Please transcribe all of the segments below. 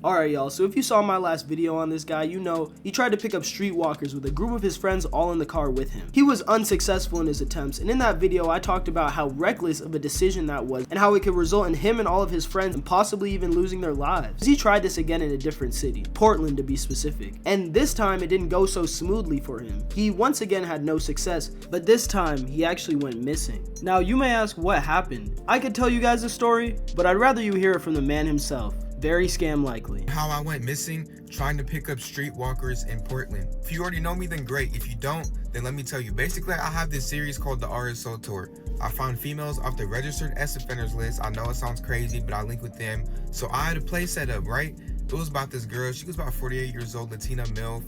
Alright y'all, so if you saw my last video on this guy, you know he tried to pick up streetwalkers with a group of his friends all in the car with him. He was unsuccessful in his attempts, and in that video I talked about how reckless of a decision that was and how it could result in him and all of his friends and possibly even losing their lives. He tried this again in a different city, Portland to be specific, and this time it didn't go so smoothly for him. He once again had no success, but this time he actually went missing. Now you may ask what happened. I could tell you guys the story, but I'd rather you hear it from the man himself. Veryscamlikely. How I went missing trying to pick up streetwalkers in Portland. If you already know me, then great. If you don't, then let me tell you. Basically, I have this series called the RSO Tour. I found females off the registered S offenders list. I know it sounds crazy, but I link with them. So I had a play set up, right? It was about this girl. She was about 48 years old, Latina MILF.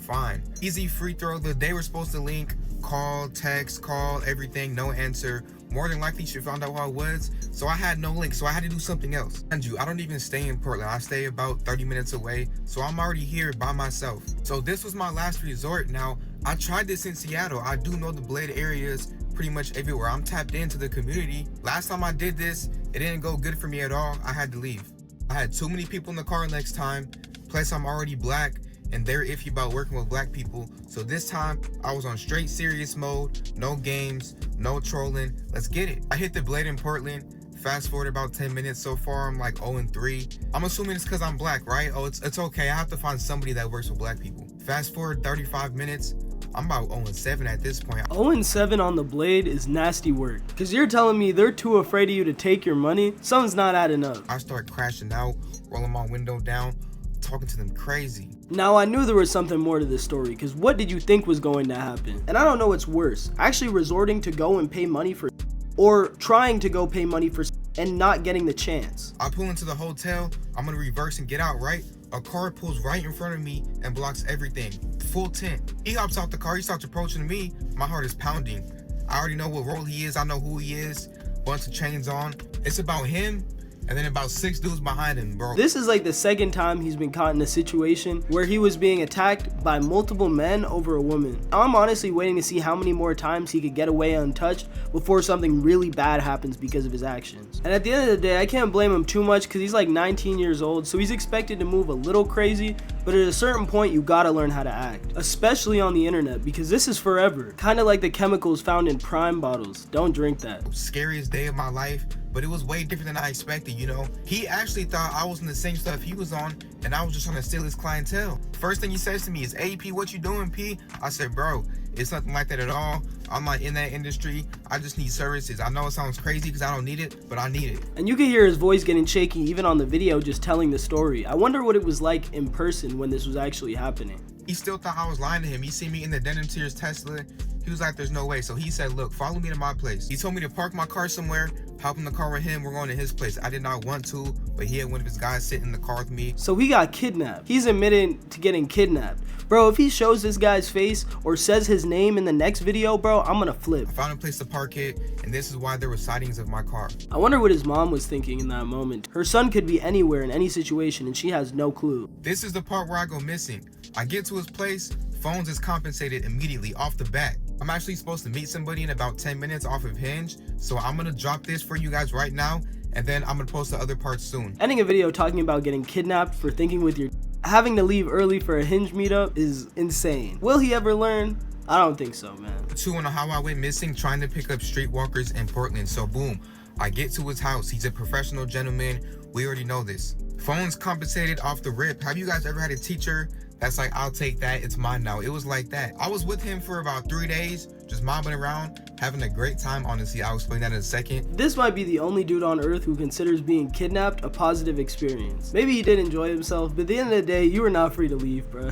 Fine. Easy free throw. They were supposed to link, call, text, everything, no answer. More than likely she found out who I was, so I had no link, so I had to do something else. And I don't even stay in Portland. I stay about 30 minutes away, so I'm already here by myself. So this was my last resort. Now, I tried this in Seattle. I do know the Blade areas pretty much everywhere. I'm tapped into the community. Last time I did this, it didn't go good for me at all. I had to leave. I had too many people in the car next time, plus I'm already black, and they're iffy about working with black people. So this time I was on straight serious mode, no games, no trolling. Let's get it. I hit the Blade in Portland. Fast forward about 10 minutes. So far I'm like 0-3. I'm assuming it's because I'm black, right? Oh, it's okay. I have to find somebody that works with black people. Fast forward 35 minutes. I'm about 0-7 at this point. 0-7 on the Blade is nasty work, because you're telling me they're too afraid of you to take your money? Something's not adding up. I start crashing out, rolling my window down, talking to them crazy. Now I knew there was something more to this story, because what did you think was going to happen? And I don't know what's worse, actually resorting to go and pay money for, or trying to go pay money for and not getting the chance. I pull into the hotel, I'm gonna reverse and get out, right? A car pulls right in front of me and blocks everything, full tint. He hops out the car, he starts approaching me, my heart is pounding. I already know what role he is, I know who he is, bunch of chains on. It's about him, and then about 6 dudes behind him, bro. This is like the second time he's been caught in a situation where he was being attacked by multiple men over a woman. I'm honestly waiting to see how many more times he could get away untouched before something really bad happens because of his actions. And at the end of the day, I can't blame him too much because he's like 19 years old, so he's expected to move a little crazy, but at a certain point you gotta learn how to act, especially on the internet, because this is forever. Kind of like the chemicals found in Prime bottles. Don't drink that. Scariest day of my life, but it was way different than I expected, you know? He actually thought I was in the same stuff he was on, and I was just trying to steal his clientele. First thing he says to me is, "Hey P, what you doing, P?" I said, "Bro, it's nothing like that at all. I'm not in that industry. I just need services." I know it sounds crazy because I don't need it, but I need it. And you can hear his voice getting shaky even on the video just telling the story. I wonder what it was like in person when this was actually happening. He still thought I was lying to him. He seen me in the Denim Tears Tesla. He was like, "There's no way." So he said, "Look, follow me to my place." He told me to park my car somewhere, hop in the car with him, we're going to his place. I did not want to, but he had one of his guys sitting in the car with me. So he got kidnapped. He's admitted to getting kidnapped. Bro, if he shows this guy's face or says his name in the next video, bro, I'm gonna flip. I found a place to park it, and this is why there were sightings of my car. I wonder what his mom was thinking in that moment. Her son could be anywhere in any situation and she has no clue. This is the part where I go missing. I get to his place, phones is compensated immediately off the bat. I'm actually supposed to meet somebody in about 10 minutes off of Hinge, so I'm gonna drop this for you guys right now, and then I'm gonna post the other parts soon. Ending a video talking about getting kidnapped for thinking with your having to leave early for a Hinge meetup is insane. Will he ever learn? I don't think so, man. 2 on how I went missing trying to pick up streetwalkers in Portland. So boom, I get to his house. He's a professional gentleman. We already know this. Phones compensated off the rip. Have you guys ever had a teacher that's like, "I'll take that, it's mine now"? It was like that. I was with him for about 3 days, just mobbing around, having a great time. Honestly, I'll explain that in a second. This might be the only dude on earth who considers being kidnapped a positive experience. Maybe he did enjoy himself, but at the end of the day, you were not free to leave, bro.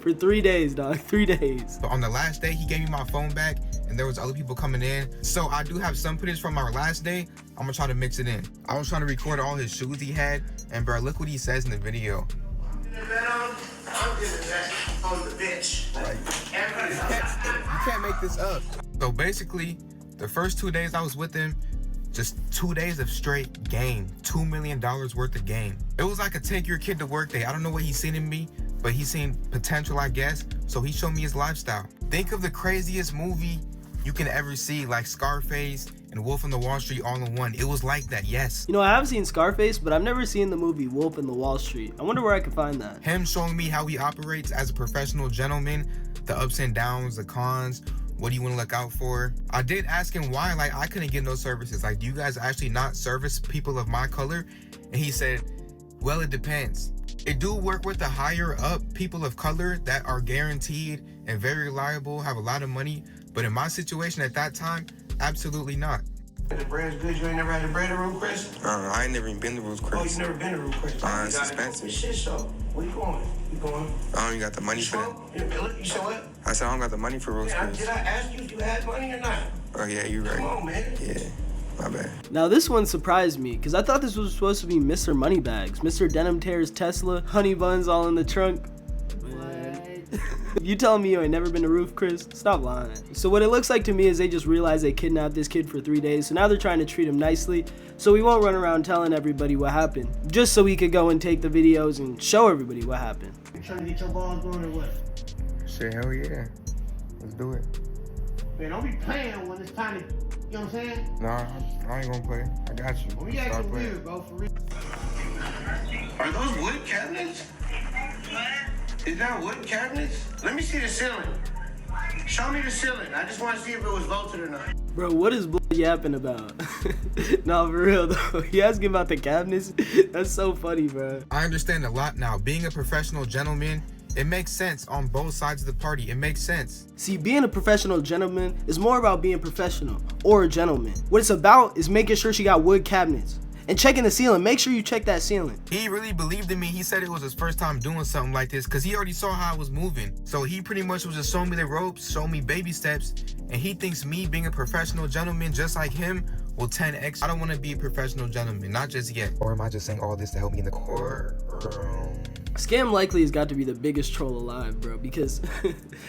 For 3 days, dog, 3 days. But on the last day, he gave me my phone back, and there was other people coming in. So I do have some footage from our last day. I'm gonna try to mix it in. I was trying to record all his shoes he had, and bro, look what he says in the video. I'm giving that on the bitch. Like, you can't make this up. So basically, the first 2 days I was with him, just 2 days of straight game. $2 million worth of game. It was like a take your kid to work day. I don't know what he's seen in me, but he's seen potential, I guess. So he showed me his lifestyle. Think of the craziest movie you can ever see, like Scarface, and Wolf on the Wall Street all in one. It was like that, yes. You know, I have seen Scarface, but I've never seen the movie Wolf in the Wall Street. I wonder where I can find that. Him showing me how he operates as a professional gentleman, the ups and downs, the cons, what do you want to look out for. I did ask him why, like, I couldn't get no services. Like, do you guys actually not service people of my color? And he said, well, it depends. It do work with the higher up people of color that are guaranteed and very reliable, have a lot of money. But in my situation at that time, absolutely not. The bread's good. You ain't never had the bread at Ruth Chris? I ain't never even been to Ruth Chris. Oh, you never been to Ruth Chris? It's expensive. Shit, so where you going? You going? I don't even got the money for that. You said what? I said I don't got the money for Ruth Chris. Did I ask you if you had money or not? Oh yeah, you right. Come on, man. Yeah, my bad. Now this one surprised me because I thought this was supposed to be Mr. Moneybags, Mr. Denim Tears Tesla, honey buns all in the trunk. You telling me you ain't never been to Roof, Chris? Stop lying. So what it looks like to me is they just realized they kidnapped this kid for 3 days, so now they're trying to treat him nicely so he won't run around telling everybody what happened, just so he could go and take the videos and show everybody what happened. You trying to get your balls going or what? Shit, hell yeah. Let's do it. Man, don't be playing when it's time to, you know what I'm saying? Nah, I ain't gonna play. I got you. Well, you acting weird, bro, for real. Are those wood cabinets? Is that wood cabinets? Let me see the ceiling. Show me the ceiling. I just want to see if it was vaulted or not. Bro, what is bull yapping about? No, for real though. He asking about the cabinets? That's so funny, bro. I understand a lot now. Being a professional gentleman, it makes sense on both sides of the party. It makes sense. See, being a professional gentleman is more about being professional or a gentleman. What it's about is making sure she got wood cabinets. And checking the ceiling. Make sure you check that ceiling. He really believed in me. He said it was his first time doing something like this because he already saw how I was moving. So he pretty much was just showing me the ropes, showing me baby steps. And he thinks me being a professional gentleman just like him will 10x. I don't want to be a professional gentleman, not just yet. Or am I just saying all this to help me in the courtroom? Scam Likely has got to be the biggest troll alive, bro, because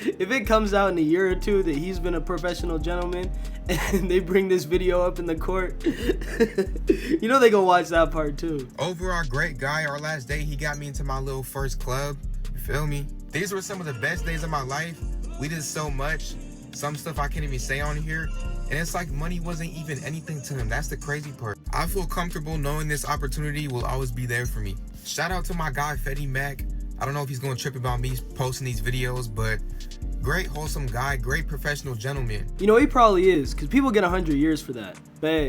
if it comes out in a year or two that he's been a professional gentleman and they bring this video up in the court, you know they gonna watch that part too. Overall, great guy. Our last day, he got me into my little first club. You feel me? These were some of the best days of my life. We did so much. Some stuff I can't even say on here. And it's like money wasn't even anything to him. That's the crazy part. I feel comfortable knowing this opportunity will always be there for me. Shout out to my guy, Fetty Mac. I don't know if he's going to trip about me posting these videos, but great, wholesome guy, great professional gentleman. You know, he probably is, because people get 100 years for that. But hey,